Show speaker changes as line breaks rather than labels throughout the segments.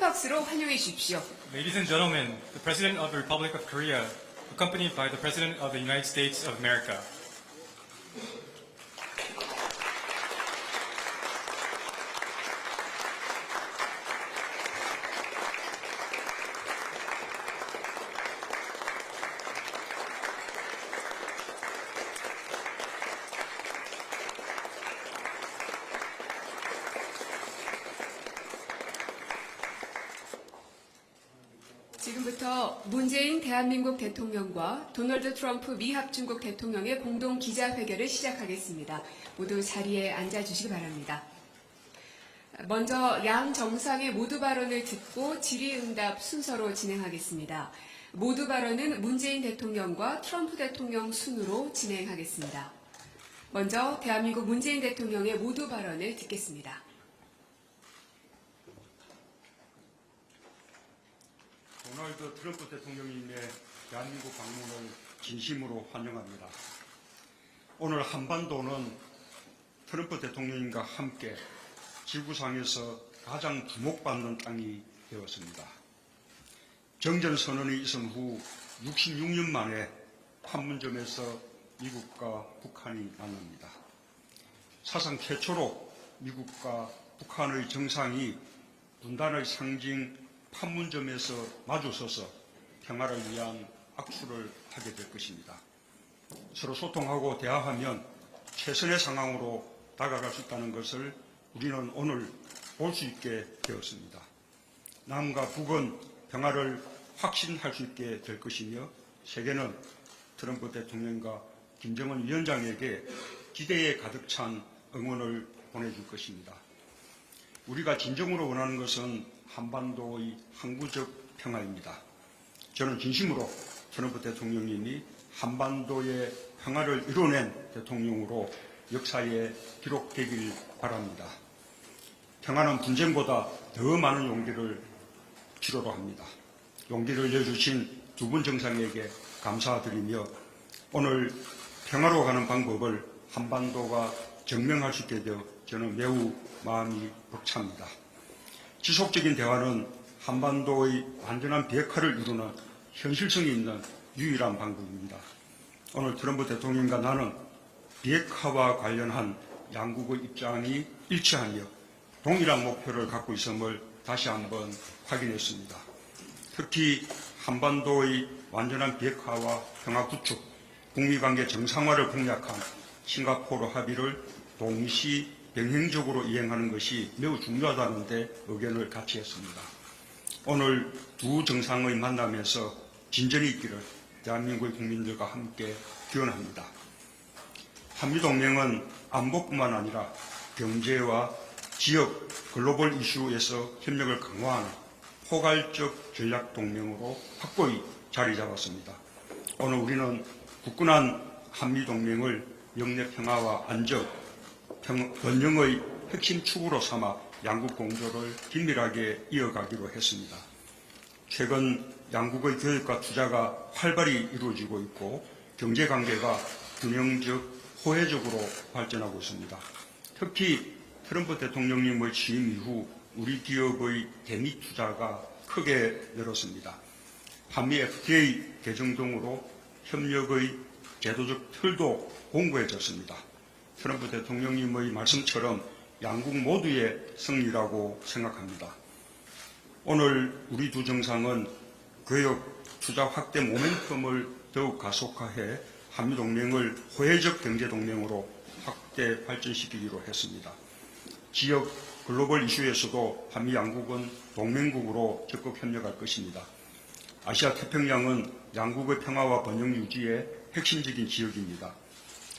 박수로 환영해 주십시오.
Ladies and gentlemen, the President of the Republic of Korea, accompanied by the President of the United States of America.
지금부터 문재인 대한민국 대통령과 도널드 트럼프 미 합중국 대통령의 공동 기자회견을 시작하겠습니다. 모두 자리에 앉아주시기 바랍니다. 먼저 양 정상의 모두 발언을 듣고 질의응답 순서로 진행하겠습니다. 모두 발언은 문재인 대통령과 트럼프 대통령 순으로 진행하겠습니다. 먼저 대한민국 문재인 대통령의 모두 발언을 듣겠습니다.
도널드 트럼프 대통령님의 대한민국 방문을 진심으로 환영합니다. 오늘 한반도는 트럼프 대통령님과 함께 지구상에서 가장 주목받는 땅이 되었습니다. 정전선언이 있은 후 66년 만에 판문점에서 미국과 북한이 만납니다. 사상 최초로 미국과 북한의 정상이 분단의 상징 판문점에서 마주서서 평화를 위한 악수를 하게 될 것입니다. 서로 소통하고 대화하면 최선의 상황으로 다가갈 수 있다는 것을 우리는 오늘 볼 수 있게 되었습니다. 남과 북은 평화를 확신할 수 있게 될 것이며 세계는 트럼프 대통령과 김정은 위원장에게 기대에 가득 찬 응원을 보내줄 것입니다. 우리가 진정으로 원하는 것은 한반도의 항구적 평화입니다. 저는 진심으로 트럼프 대통령님이 한반도의 평화를 이뤄낸 대통령으로 역사에 기록되길 바랍니다. 평화는 분쟁보다 더 많은 용기를 필요로 합니다. 용기를 내주신 두 분 정상에게 감사드리며 오늘 평화로 가는 방법을 한반도가 증명할 수 있게 되어 저는 매우 마음이 벅찹니다. 지속적인 대화는 한반도의 완전한 비핵화를 이루는 현실성이 있는 유일한 방법입니다. 오늘 트럼프 대통령과 나는 비핵화와 관련한 양국의 입장이 일치하며 동일한 목표를 갖고 있음을 다시 한번 확인했습니다. 특히 한반도의 완전한 비핵화와 평화 구축, 북미관계 정상화를 공약한 싱가포르 합의를 동시 병행적으로 이행하는 것이 매우 중요하다는 데 의견을 같이 했습니다. 오늘 두 정상의 만남에서 진전이 있기를 대한민국의 국민들과 함께 기원합니다. 한미동맹은 안보뿐만 아니라 경제와 지역 글로벌 이슈에서 협력을 강화하는 포괄적 전략동맹으로 확고히 자리 잡았습니다. 오늘 우리는 굳건한 한미동맹을 영내 평화와 안정, 번영의 핵심 축으로 삼아 양국 공조를 긴밀하게 이어가기로 했습니다. 최근 양국의 교역과 투자가 활발히 이루어지고 있고 경제관계가 균형적, 호혜적으로 발전하고 있습니다. 특히 트럼프 대통령님의 취임 이후 우리 기업의 대미 투자가 크게 늘었습니다. 한미 FTA 개정 등으로 협력의 제도적 틀도 공고해졌습니다. 트럼프 대통령님의 말씀처럼 양국 모두의 승리라고 생각합니다. 오늘 우리 두 정상은 교역 투자 확대 모멘텀을 더욱 가속화해 한미동맹을 호혜적 경제동맹으로 확대 발전시키기로 했습니다. 지역 글로벌 이슈에서도 한미 양국은 동맹국으로 적극 협력할 것입니다. 아시아 태평양은 양국의 평화와 번영 유지의 핵심적인 지역입니다.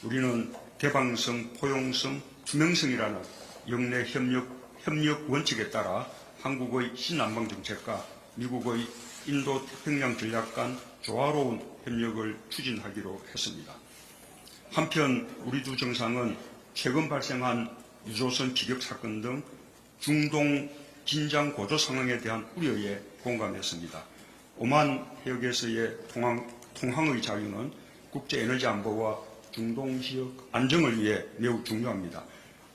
우리는 개방성, 포용성, 투명성이라는 영내 협력 원칙에 따라 한국의 신남방 정책과 미국의 인도 태평양 전략 간 조화로운 협력을 추진하기로 했습니다. 한편 우리 두 정상은 최근 발생한 유조선 비격 사건 등 중동 긴장 고조 상황에 대한 우려에 공감했습니다. 오만 해역에서의 통항의 자유는 국제에너지 안보와 중동 지역 안정을 위해 매우 중요합니다.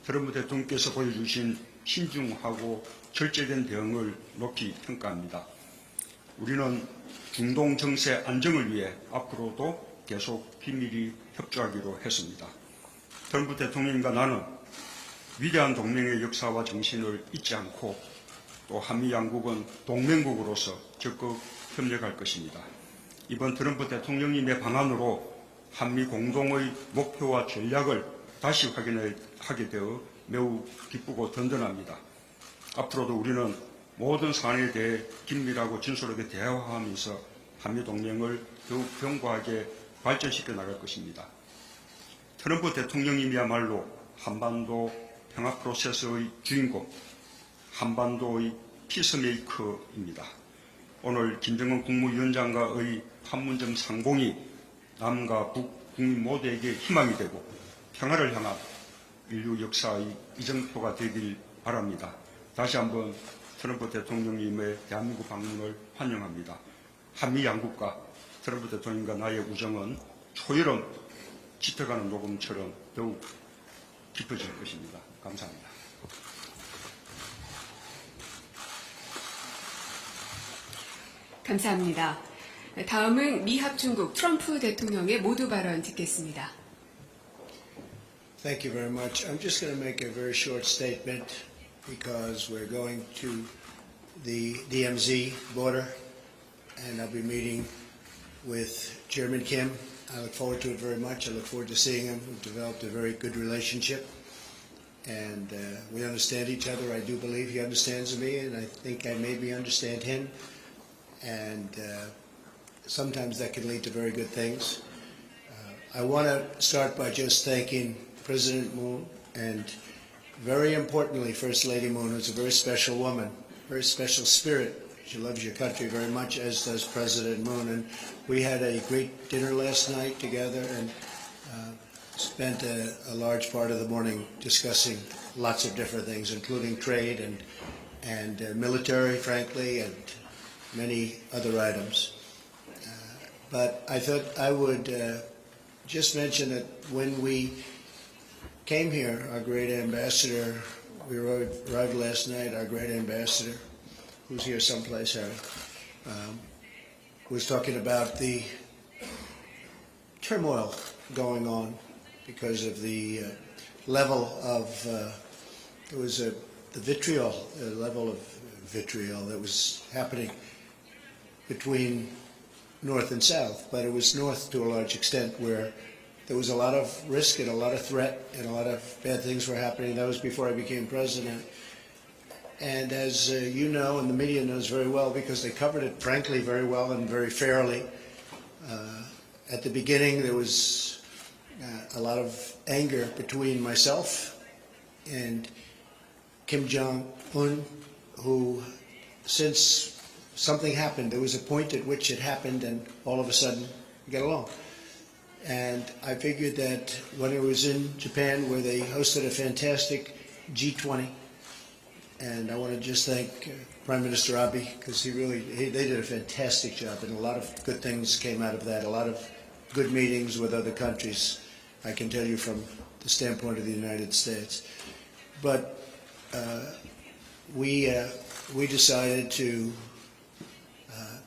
트럼프 대통령께서 보여주신 신중하고 철저된 대응을 높이 평가합니다. 우리는 중동 정세 안정을 위해 앞으로도 계속 긴밀히 협조하기로 했습니다. 트럼프 대통령과 나는 위대한 동맹의 역사와 정신을 잊지 않고 또 한미 양국은 동맹국으로서 적극 협력할 것입니다. 이번 트럼프 대통령님의 방안으로 한미 공동의 목표와 전략을 다시 확인하게 되어 매우 기쁘고 든든합니다. 앞으로도 우리는 모든 사안에 대해 긴밀하고 진솔하게 대화하면서 한미 동맹을 더욱 견고하게 발전시켜 나갈 것입니다. 트럼프 대통령님이야말로 한반도 평화 프로세스의 주인공, 한반도의 피스메이커입니다. 오늘 김정은 국무위원장과의 판문점 상봉이 남과 북 국민 모두에게 희망이 되고 평화를 향한 인류 역사의 이정표가 되길 바랍니다. 다시 한번 트럼프 대통령님의 대한민국 방문을 환영합니다. 한미 양국과 트럼프 대통령과 나의 우정은 초여름 짙어가는 녹음처럼 더욱 깊어질 것입니다. 감사합니다.
감사합니다. 다음은 미합중국 트럼프 대통령의 모두 발언 듣겠습니다.
Thank you very much. I'm just going to make a very short statement because we're going to the DMZ border and I'll be meeting with Chairman Kim. I look forward to it very much. I look forward to seeing him. We've developed a very good relationship and we understand each other. I do believe he understands me and I think I maybe understand him. And sometimes that can lead to very good things. I want to start by just thanking President Moon and very importantly First Lady Moon, who's a very special woman, very special spirit. She loves your country very much, as does President Moon. And we had a great dinner last night together and spent a large part of the morning discussing lots of different things, including trade and military, frankly, and many other items. But I thought I would just mention that when we came here, our great ambassador, we arrived last night, our great ambassador, who's here someplace, Harry, was talking about the turmoil going on because of the level of, there was the vitriol, the level of vitriol that was happening between North and South, but it was North to a large extent where there was a lot of risk and a lot of threat and a lot of bad things were happening. That was before I became president. And as you know, and the media knows very well, because they covered it, frankly, very well and very fairly, at the beginning there was a lot of anger between myself and Kim Jong-un, who, since something happened, there was a point at which it happened and all of a sudden we get along. And I figured that when I was in Japan, where they hosted a fantastic G20, and I want to just thank Prime Minister Abe, because they did a fantastic job, and a lot of good things came out of that, a lot of good meetings with other countries, I can tell you from the standpoint of the United States. But we decided to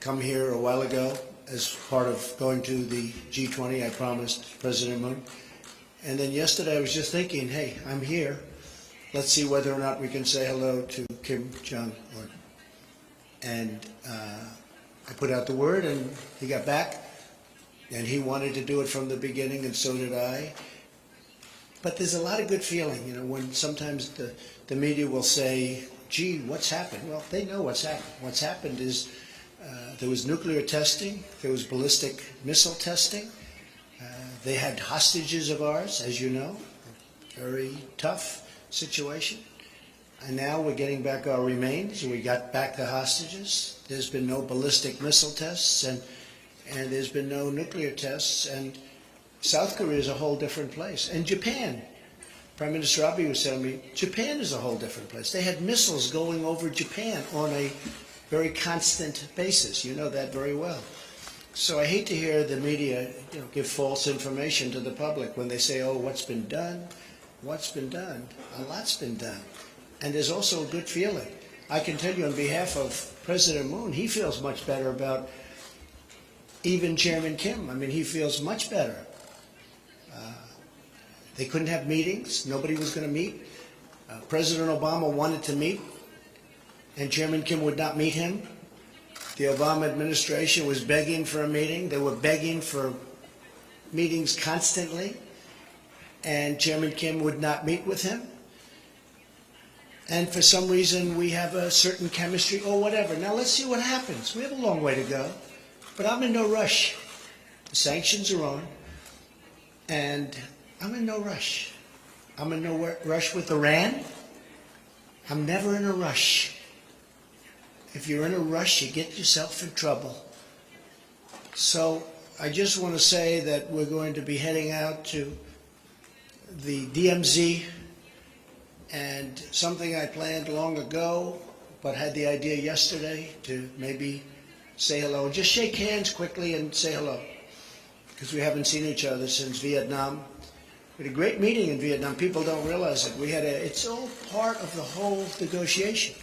come here a while ago as part of going to the G20. I promised President Moon. And then yesterday I was just thinking, hey, I'm here. Let's see whether or not we can say hello to Kim Jong-un. And I put out the word and he got back. And he wanted to do it from the beginning, and so did I. But there's a lot of good feeling, you know, when sometimes the media will say, gee, what's happened? Well, they know what's happened. What's happened is there was nuclear testing, there was ballistic missile testing, they had hostages of ours, as you know, very tough situation. And now we're getting back our remains, and we got back the hostages. There's been no ballistic missile tests, and there's been no nuclear tests, and South Korea is a whole different place. And Japan, Prime Minister Abe was telling me, Japan is a whole different place. They had missiles going over Japan on a very constant basis. You know that very well. So I hate to hear the media, you know, give false information to the public when they say, oh, what's been done? What's been done? A lot's been done. And there's also a good feeling. I can tell you on behalf of President Moon, he feels much better about even Chairman Kim. I mean, he feels much better. They couldn't have meetings. Nobody was going to meet. President Obama wanted to meet, and Chairman Kim would not meet him. The Obama administration was begging for a meeting. They were begging for meetings constantly, and Chairman Kim would not meet with him. And for some reason, we have a certain chemistry or whatever. Now, let's see what happens. We have a long way to go, but I'm in no rush. The sanctions are on, and I'm in no rush. I'm in no rush with Iran. I'm never in a rush. If you're in a rush, you get yourself in trouble. So I just want to say that we're going to be heading out to the DMZ, and something I planned long ago, but had the idea yesterday to maybe say hello. Just shake hands quickly and say hello, because we haven't seen each other since Vietnam. We had a great meeting in Vietnam. People don't realize it. It's all part of the whole negotiation.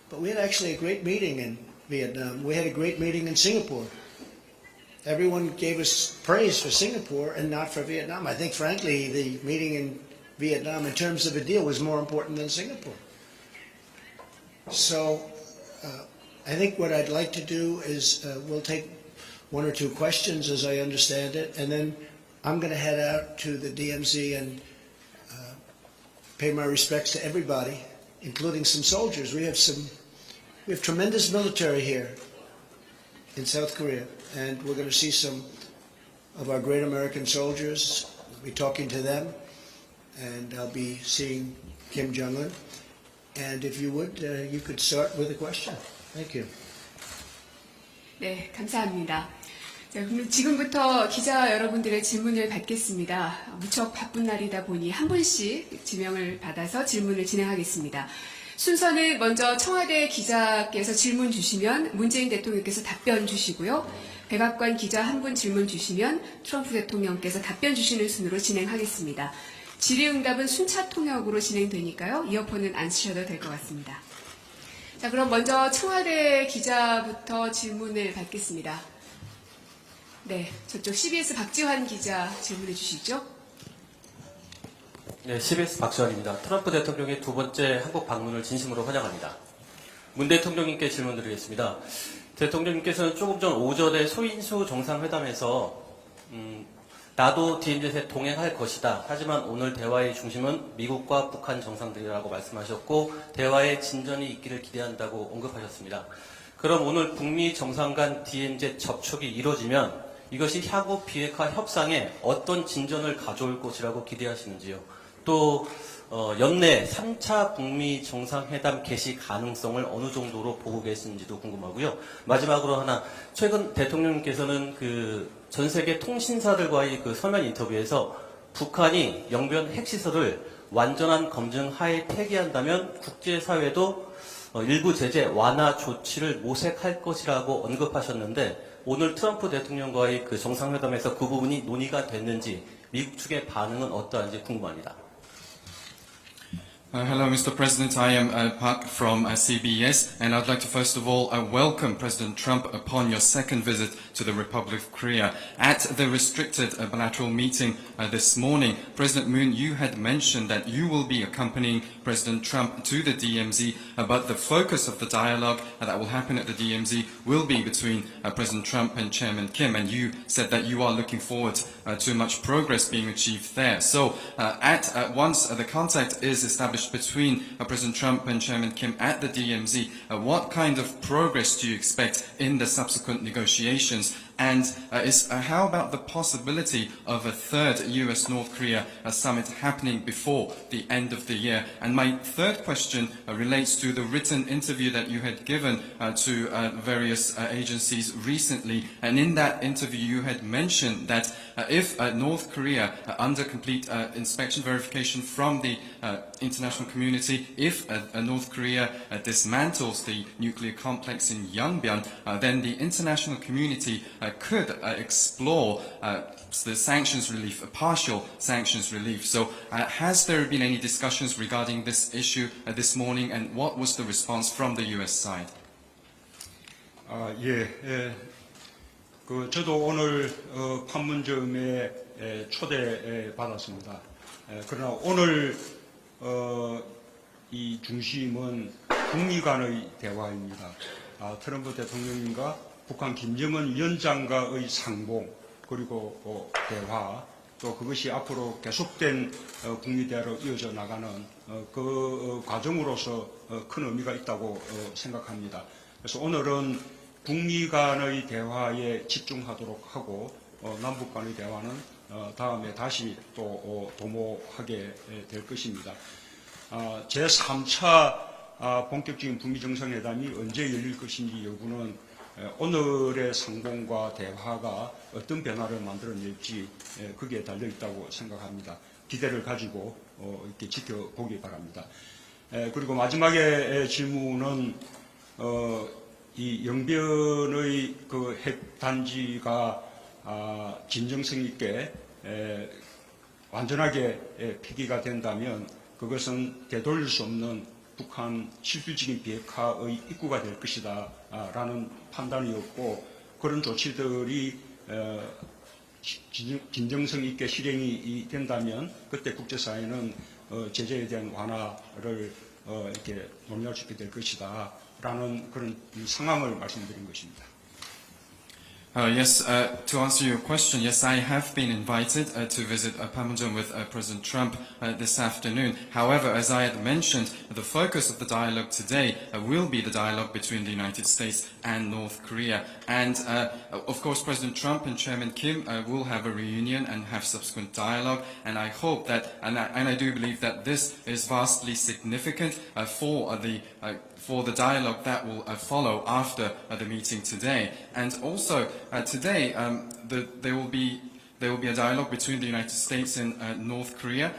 But we had actually a great meeting in Vietnam. We had a great meeting in Singapore. Everyone gave us praise for Singapore and not for Vietnam. I think, frankly, the meeting in Vietnam in terms of a deal was more important than Singapore. So I think what I'd like to do is we'll take one or two questions as I understand it, and then I'm going to head out to the DMZ and pay my respects to everybody, including some soldiers. We have tremendous military here in South Korea, and we're going to see some of our great American soldiers. We'll be talking to them, and I'll be seeing Kim Jong-un. And if you would, you could start with a question. Thank you.
네, 감사합니다. 자, 그럼 지금부터 기자 여러분들의 질문을 받겠습니다. 무척 바쁜 날이다 보니 한 분씩 지명을 받아서 질문을 진행하겠습니다. 순서는 먼저 청와대 기자께서 질문 주시면 문재인 대통령께서 답변 주시고요. 백악관 기자 한 분 질문 주시면 트럼프 대통령께서 답변 주시는 순으로 진행하겠습니다. 질의응답은 순차 통역으로 진행되니까요. 이어폰은 안 쓰셔도 될 것 같습니다. 자, 그럼 먼저 청와대 기자부터 질문을 받겠습니다. 네, 저쪽 CBS 박지환 기자 질문해 주시죠.
네, CBS 박지환입니다. 트럼프 대통령의 두 번째 한국 방문을 진심으로 환영합니다. 문 대통령님께 질문드리겠습니다. 대통령님께서는 조금 전 오전에 소인수 정상회담에서 나도 DMZ에 동행할 것이다. 하지만 오늘 대화의 중심은 미국과 북한 정상들이라고 말씀하셨고 대화에 진전이 있기를 기대한다고 언급하셨습니다. 그럼 오늘 북미 정상 간 DMZ 접촉이 이루어지면 이것이 향후 비핵화 협상에 어떤 진전을 가져올 것이라고 기대하시는지요? 또 연내 3차 북미 정상회담 개시 가능성을 어느 정도로 보고 계시는지도 궁금하고요. 마지막으로 하나, 최근 대통령님께서는 전 세계 통신사들과의 서면 인터뷰에서 북한이 영변 핵시설을 완전한 검증 하에 폐기한다면 국제사회도 일부 제재 완화 조치를 모색할 것이라고 언급하셨는데 오늘 트럼프 대통령과의 정상회담에서 그 부분이 논의가 됐는지 미국 측의 반응은 어떠한지 궁금합니다.
Hello, Mr. President. I am Park from CBS, and I'd like to first of all welcome President Trump upon your second visit to the Republic of Korea. At the restricted bilateral meeting this morning, President Moon, you had mentioned that you will be accompanying President Trump to the DMZ, but the focus of the dialogue that will happen at the DMZ will be between President Trump and Chairman Kim, and you said that you are looking forward to much progress being achieved there. So, once the contact is established between President Trump and Chairman Kim at the DMZ, what kind of progress do you expect in the subsequent negotiations? And how about the possibility of a third US-North Korea summit happening before the end of the year? And my third question relates to the written interview that you had given to various agencies recently. And in that interview, you had mentioned that if North Korea, under complete inspection verification from the international community, if North Korea dismantles the nuclear complex in Yongbyon, then the international community could explore the sanctions relief, partial sanctions relief. So has there been any discussions regarding this issue this morning, and what was the response from the US side?
저도 오늘 판문점에 초대 받았습니다. 그러나 오늘 이 중심은 북미 간의 대화입니다. 트럼프 대통령님과 북한 김정은 위원장과의 상봉, 그리고 대화, 또 그것이 앞으로 계속된 북미 대화로 이어져 나가는 그 과정으로서 큰 의미가 있다고 생각합니다. 그래서 오늘은 북미 간의 대화에 집중하도록 하고 남북 간의 대화는 다음에 다시 또 도모하게 될 것입니다. 제3차 본격적인 북미 정상회담이 언제 열릴 것인지 여부는 오늘의 상봉과 대화가 어떤 변화를 만들어낼지 거기에 달려 있다고 생각합니다. 기대를 가지고 이렇게 지켜보기 바랍니다. 그리고 마지막에 질문은 이 영변의 그 핵단지가 진정성 있게 완전하게 폐기가 된다면 그것은 되돌릴 수 없는 북한 실질적인 비핵화의 입구가 될 것이다 라는 판단이었고, 그런 조치들이 진정성 있게 실행이 된다면 그때 국제사회는 제재에 대한 완화를 이렇게 논의할 수 있게 될 것이다 라는 그런 상황을 말씀드린 것입니다.
Yes, to answer your question, yes, I have been invited to visit Panmunjom with President Trump this afternoon. However, as I had mentioned, the focus of the dialogue today will be the dialogue between the United States and North Korea. And, of course, President Trump and Chairman Kim will have a reunion and have subsequent dialogue. And I hope that, and I do believe that this is vastly significant for the dialogue that will follow after the meeting today. And also, today there will be a dialogue between the United States and North Korea,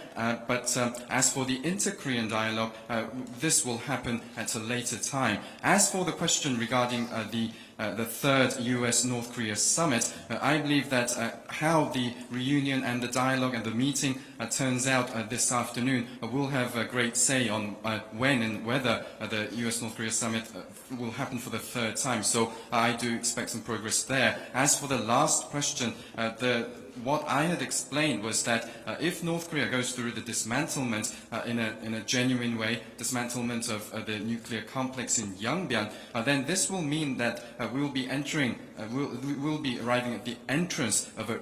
but as for the inter-Korean dialogue, this will happen at a later time. As for the question regarding the third US-North Korea summit, I believe that how the reunion and the dialogue and the meeting turns out this afternoon will have a great say on when and whether the US-North Korea summit will happen for the third time. So I do expect some progress there. As for the last question, what I had explained was that if North Korea goes through the dismantlement in a genuine way, dismantlement of the nuclear complex in Yangbyan, then this will mean that we'll be arriving at the entrance of a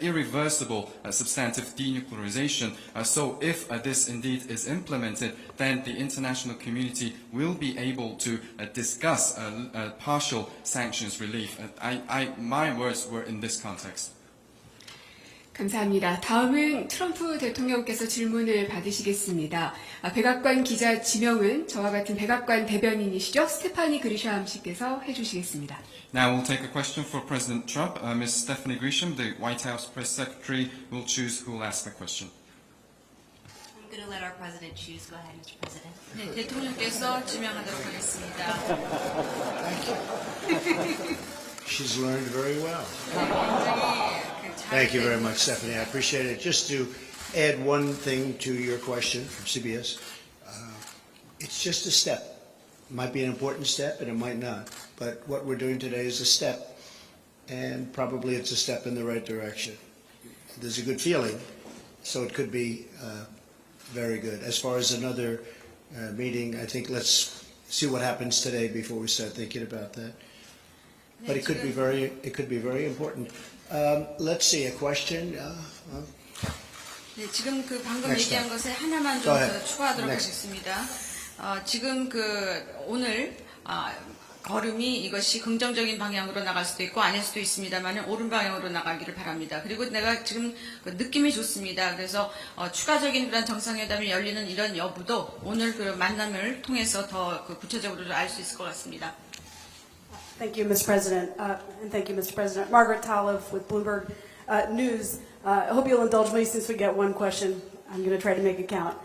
irreversible substantive denuclearization. So if this indeed is implemented, then the international community will be able to discuss partial sanctions relief. My words were in this context.
감사합니다. 다음은 트럼프 대통령께서 질문을 받으시겠습니다. 백악관 기자 지명은 저와 같은 백악관 대변인이시죠? 스테파니 그리샴 씨께서 해주시겠습니다.
Now we'll take a question for President Trump. Ms. Stephanie Grisham, the White House Press Secretary, will choose who will ask the question.
I'm going to let our president choose. Go ahead, Mr. President.
네, 대통령께서 지명하도록 하겠습니다.
She's learned very well.
굉장히
Thank you very much, Stephanie. I appreciate it. Just to add one thing to your question from CBS, it's just a step. It might be an important step, and it might not. But what we're doing today is a step, and probably it's a step in the right direction. There's a good feeling, so it could be very good. As far as another meeting, I think let's see what happens today before we start thinking about that. But it could be very important. Let's see, a question.
네, 지금 그 방금
Next
얘기한
time.
것에 하나만
Go
좀
ahead.
더 추가하도록
Next.
하겠습니다. 지금 오늘 걸음이 이것이 긍정적인 방향으로 나갈 수도 있고 아닐 수도 있습니다만 옳은 방향으로 나가기를 바랍니다. 그리고 내가 지금 느낌이 좋습니다. 그래서 추가적인 그런 정상회담이 열리는 이런 여부도 오늘 그 만남을 통해서 더 구체적으로 알 수 있을 것 같습니다.
Thank you, Mr. President, and thank you, Mr. President. Margaret Talev with Bloomberg News. I hope you'll indulge me since we get one question. I'm going to try to make it count.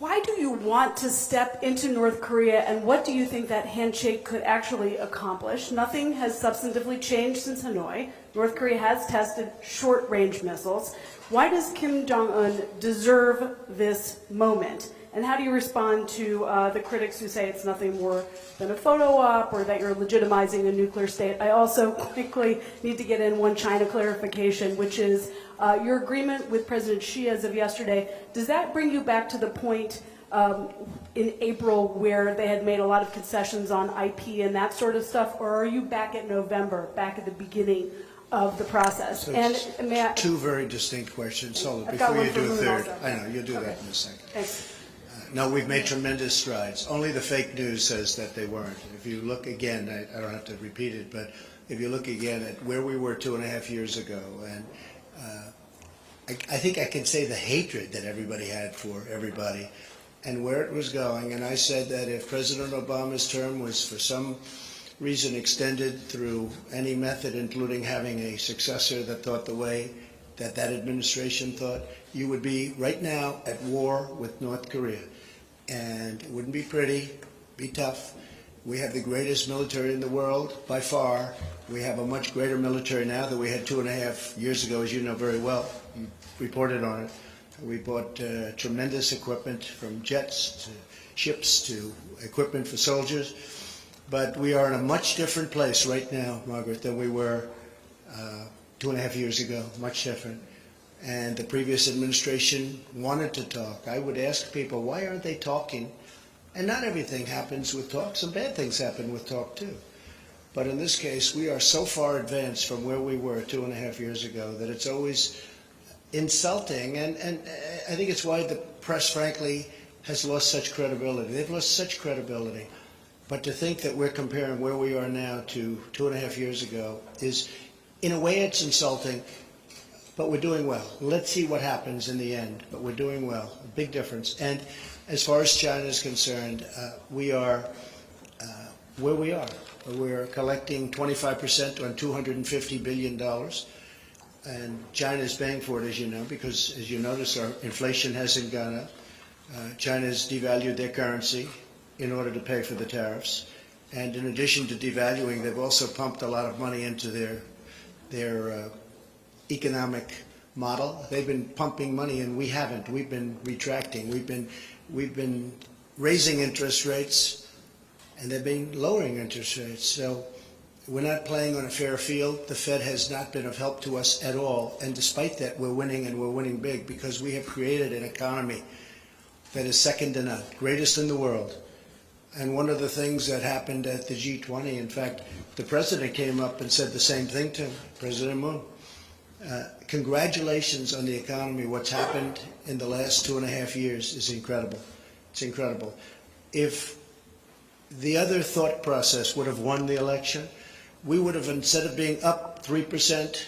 why do you want to step into North Korea, and what do you think that handshake could actually accomplish? Nothing has substantively changed since Hanoi. North Korea has tested short-range missiles. Why does Kim Jong-un deserve this moment? And how do you respond to the critics who say it's nothing more than a photo op or that you're legitimizing a nuclear state? I also quickly need to get in one China clarification, which is your agreement with President Xi as of yesterday. Does that bring you back to the point in April where they had made a lot of concessions on IP and that sort of stuff, or are you back at November, back at the beginning of the process?
So
And
it's
may I,
two very distinct questions. Hold it,
I've got
before
one
you
for
do a
Moon
third.
also.
I know, you'll do
Okay.
that in a second.
thanks.
No, we've made tremendous strides. Only the fake news says that they weren't. If you look again, I don't have to repeat it, but if you look again at where we were 2.5 years ago, and I think I can say the hatred that everybody had for everybody and where it was going, and I said that if President Obama's term was for some reason extended through any method, including having a successor that thought the way that that administration thought, you would be right now at war with North Korea. And it wouldn't be pretty, be tough. We have the greatest military in the world, by far. We have a much greater military now than we had 2.5 years ago, as you know very well. You reported on it. We bought tremendous equipment, from jets to ships to equipment for soldiers. But we are in a much different place right now, Margaret, than we were 2.5 years ago, much different. And the previous administration wanted to talk. I would ask people, why aren't they talking? And not everything happens with talk. Some bad things happen with talk, too. But in this case, we are so far advanced from where we were 2.5 years ago that it's always insulting. And I think it's why the press, frankly, has lost such credibility. They've lost such credibility. But to think that we're comparing where we are now to 2.5 years ago is, in a way, it's insulting. But we're doing well. Let's see what happens in the end. But we're doing well. A big difference. And as far as China is concerned, we are where we are. We're collecting 25% on $250 billion. And China is paying for it, as you know, because, as you notice, our inflation hasn't gone up. China's devalued their currency in order to pay for the tariffs. And in addition to devaluing, they've also pumped a lot of money into their economic model. They've been pumping money, and we haven't. We've been retracting. We've been raising interest rates, and they've been lowering interest rates. So we're not playing on a fair field. The Fed has not been of help to us at all. And despite that, we're winning, and we're winning big, because we have created an economy that is second to none, greatest in the world. And one of the things that happened at the G20, in fact, the president came up and said the same thing to President Moon. Congratulations on the economy. What's happened in the last 2.5 years is incredible. It's incredible. If the other thought process would have won the election, we would have, instead of being up 3%,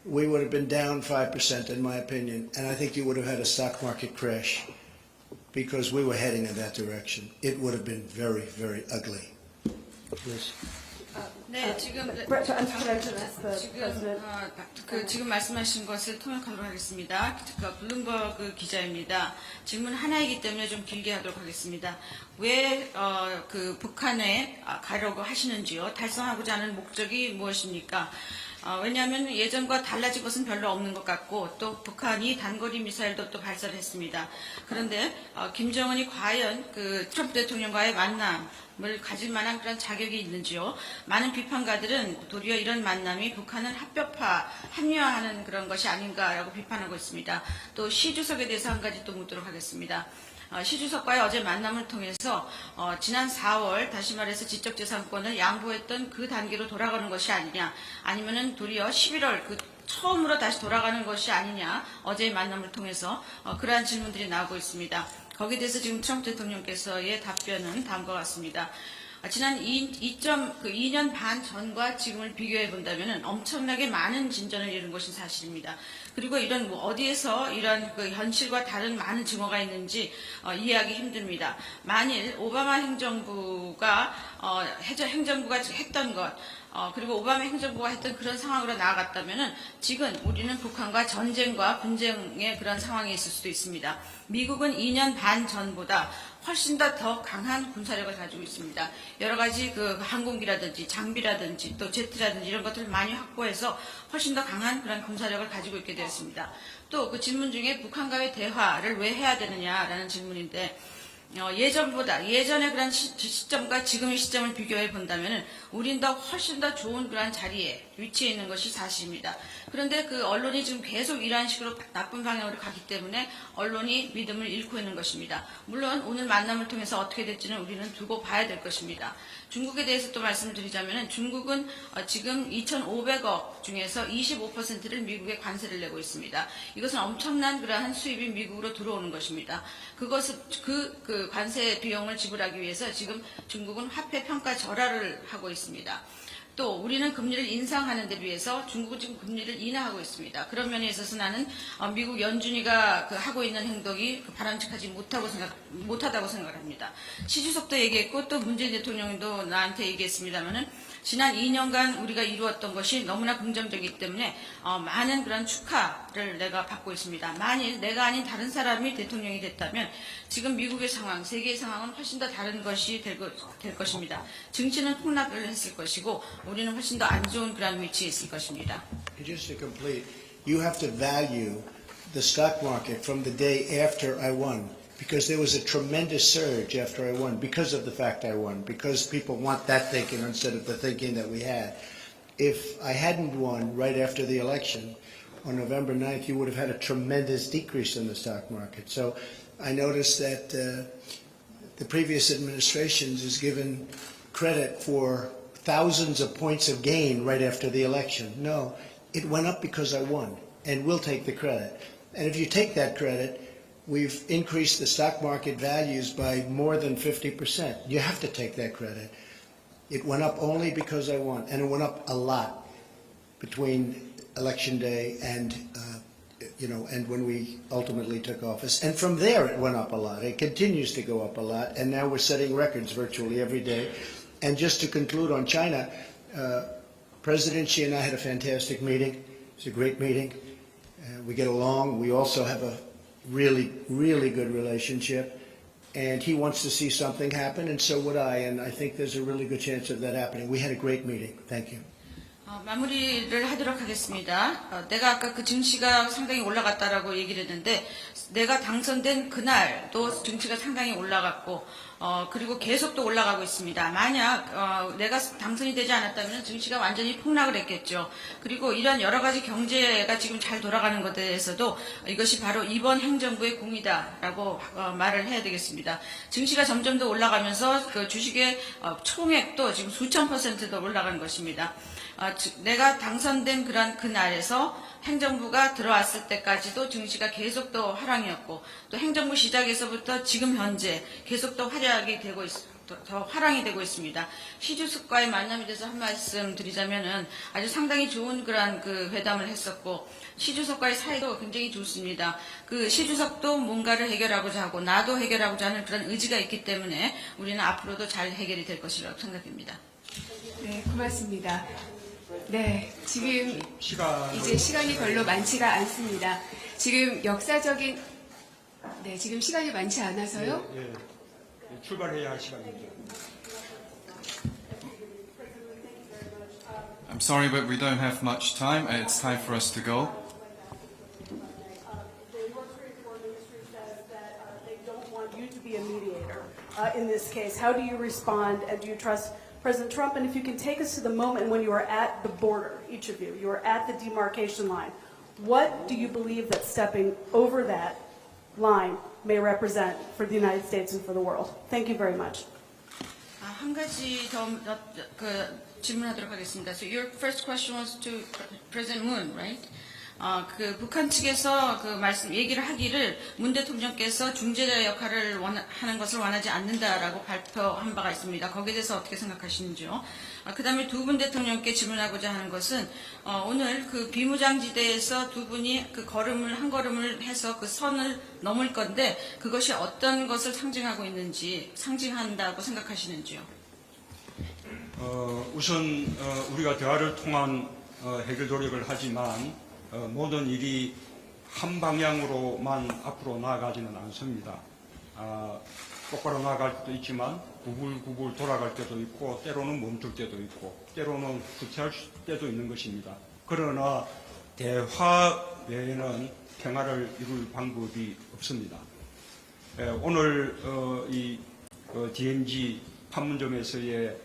we would have been down 5%, in my opinion. And I think you would have had a stock market crash, because we were heading in that direction. It would have been very, very ugly. Yes.
네, 지금
Could I address the
지금
president?
지금 말씀하신 것을 통역하도록 하겠습니다. 블룸버그 기자입니다. 질문 하나이기 때문에 좀 길게 하도록 하겠습니다. 왜 북한에 가려고 하시는지요? 달성하고자 하는 목적이 무엇입니까? 왜냐하면 예전과 달라진 것은 별로 없는 것 같고, 또 북한이 단거리 미사일도 또 발사를 했습니다. 그런데 김정은이 과연 그 트럼프 대통령과의 만남을 가질 만한 그런 자격이 있는지요? 많은 비판가들은 도리어 이런 만남이 북한을 합리화하는 그런 것이 아닌가라고 비판하고 있습니다. 또 시 주석에 대해서 한 가지 또 묻도록 하겠습니다. 시 주석과의 어제 만남을 통해서 지난 4월 다시 말해서 지적재산권을 양보했던 그 단계로 돌아가는 것이 아니냐, 아니면은 도리어 11월 그 처음으로 다시 돌아가는 것이 아니냐, 어제의 만남을 통해서 그러한 질문들이 나오고 있습니다. 거기에 대해서 지금 트럼프 대통령께서의 답변은 다음과 같습니다. 지난 2년 반 전과 지금을 비교해 본다면 엄청나게 많은 진전을 이룬 것이 사실입니다. 그리고 이런 어디에서 이런 그 현실과 다른 많은 증거가 있는지 이해하기 힘듭니다. 만일 오바마 행정부가 했던 것 그리고 오바마 행정부가 했던 그런 상황으로 나아갔다면은 지금 우리는 북한과 전쟁과 분쟁의 그런 상황에 있을 수도 있습니다. 미국은 2년 반 전보다 훨씬 더 강한 군사력을 가지고 있습니다. 여러 가지 그 항공기라든지 장비라든지 또 제트라든지 이런 것들을 많이 확보해서 훨씬 더 강한 그런 군사력을 가지고 있게 되었습니다. 또 그 질문 중에 북한과의 대화를 왜 해야 되느냐라는 질문인데 예전의 그런 시점과 지금의 시점을 비교해 본다면 우린 훨씬 더 좋은 그런 자리에 위치해 있는 것이 사실입니다. 그런데 그 언론이 지금 계속 이러한 식으로 나쁜 방향으로 가기 때문에 언론이 믿음을 잃고 있는 것입니다. 물론 오늘 만남을 통해서 어떻게 될지는 우리는 두고 봐야 될 것입니다. 중국에 대해서 또 말씀을 드리자면 중국은 지금 2,500억 중에서 25%를 미국에 관세를 내고 있습니다. 이것은 엄청난 그러한 수입이 미국으로 들어오는 것입니다. 그것을 그 관세 비용을 지불하기 위해서 지금 중국은 화폐 평가 절하를 하고 있습니다. 또 우리는 금리를 인상하는 데 비해서 중국은 지금 금리를 인하하고 있습니다. 그런 면에 있어서 나는 미국 연준이가 하고 있는 행동이 바람직하지 못하다고 생각을 합니다. 시 주석도 얘기했고 또 문재인 대통령도 나한테 얘기했습니다마는 지난 2년간 우리가 이루었던 것이 너무나 긍정적이기 때문에 많은 그런 축하를 내가 받고 있습니다. 만일 내가 아닌 다른 사람이 대통령이 됐다면 지금 미국의 상황, 세계의 상황은 훨씬 더 다른 것이 될 것입니다. 증시는 폭락을 했을 것이고 우리는 훨씬 더 안 좋은 그런 위치에 있을 것입니다.
Just to complete, you have to value the stock market from the day after I won, because there was a tremendous surge after I won, because of the fact I won, because people want that thinking instead of the thinking that we had. If I hadn't won right after the election on November 9th, you would have had a tremendous decrease in the stock market. So I noticed that the previous administrations is given credit for thousands of points of gain right after the election. No, it went up because I won, and we'll take the credit. And if you take that credit, we've increased the stock market values by more than 50%. You have to take that credit. It went up only because I won, and it went up a lot between election day and and when we ultimately took office. And from there, it went up a lot. It continues to go up a lot, and now we're setting records virtually every day. And just to conclude on China, President Xi and I had a fantastic meeting. It's a great meeting. We get along. We also have a really, really good relationship. And he wants to see something happen, and so would I. And I think there's a really good chance of that happening. We had a great meeting. Thank you.
마무리를 하도록 하겠습니다. 내가 아까 그 증시가 상당히 올라갔다라고 얘기를 했는데 내가 당선된 그날도 증시가 상당히 올라갔고 그리고 계속 또 올라가고 있습니다. 만약 내가 당선이 되지 않았다면 증시가 완전히 폭락을 했겠죠. 그리고 이런 여러 가지 경제가 지금 잘 돌아가는 것에 대해서도 이것이 바로 이번 행정부의 공이다라고 말을 해야 되겠습니다. 증시가 점점 더 올라가면서 그 주식의 총액도 지금 수천 % 더 올라간 것입니다. 내가 당선된 그날에서 행정부가 들어왔을 때까지도 증시가 계속 또 하락이었고 또 행정부 시작에서부터 지금 현재 계속 더 활약이 되고 더 화랑이 되고 있습니다. 시 주석과의 만남에 대해서 한 말씀 드리자면은 아주 상당히 좋은 그런 그 회담을 했었고 시 주석과의 사이도 굉장히 좋습니다. 그 시 주석도 뭔가를 해결하고자 하고 나도 해결하고자 하는 그런 의지가 있기 때문에 우리는 앞으로도 잘 해결이 될 것이라고 생각합니다.
네, 고맙습니다. 네, 지금 이제 시간이 별로 많지가 않습니다. 지금 역사적인 지금 시간이 많지 않아서요.
예, 출발해야 할 시간입니다.
I'm sorry, but we don't have much time. It's time for us to go.
The North Korean Foreign Ministry says that they don't want you to be a mediator in this case. How do you respond, and do you trust President Trump? And if you can take us to the moment when you were at the border, each of you were at the demarcation line, what do you believe that stepping over that line may represent for the United States and for the world? Thank you very much.
한 가지 더 질문하도록 하겠습니다. So your first question was to President Moon, right? 북한 측에서 얘기를 하기를 문 대통령께서 중재자 역할을 하는 것을 원하지 않는다라고 발표한 바가 있습니다. 거기에 대해서 어떻게 생각하시는지요? 그 다음에 두 분 대통령께 질문하고자 하는 것은, 오늘 그 비무장지대에서 두 분이 한 걸음을 해서 그 선을 넘을 건데, 그것이 어떤 것을 상징한다고 생각하시는지요?
우선 우리가 대화를 통한 해결 노력을 하지만 모든 일이 한 방향으로만 앞으로 나아가지는 않습니다. 똑바로 나아갈 때도 있지만 구불구불 돌아갈 때도 있고 때로는 멈출 때도 있고 때로는 후퇴할 때도 있는 것입니다. 그러나 대화 외에는 평화를 이룰 방법이 없습니다. 오늘 이 DMZ 판문점에서의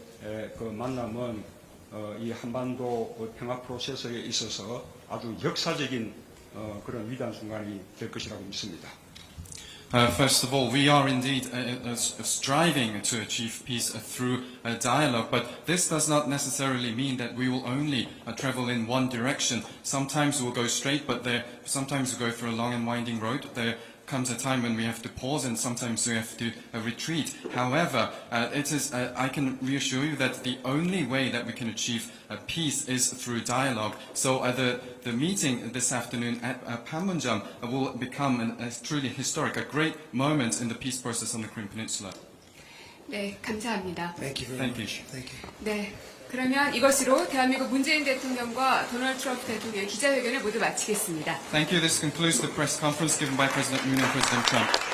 그 만남은 이 한반도 평화 프로세스에 있어서 아주 역사적인 그런 위대한 순간이 될 것이라고 믿습니다.
First of all, we are indeed striving to achieve peace through dialogue, but this does not necessarily mean that we will only travel in one direction. Sometimes we'll go straight, but sometimes we go through a long and winding road. There comes a time when we have to pause, and sometimes we have to retreat. However, I can reassure you that the only way that we can achieve peace is through dialogue. So the meeting this afternoon at Panmunjom will become a truly historic, a great moment in the peace process on the Korean Peninsula.
네, 감사합니다.
Thank you very
Thank you.
much. Thank you.
네, 그러면 이것으로 대한민국 문재인 대통령과 도널드 트럼프 대통령의 기자회견을 모두 마치겠습니다.
Thank you. This concludes the press conference given by President Moon and President Trump.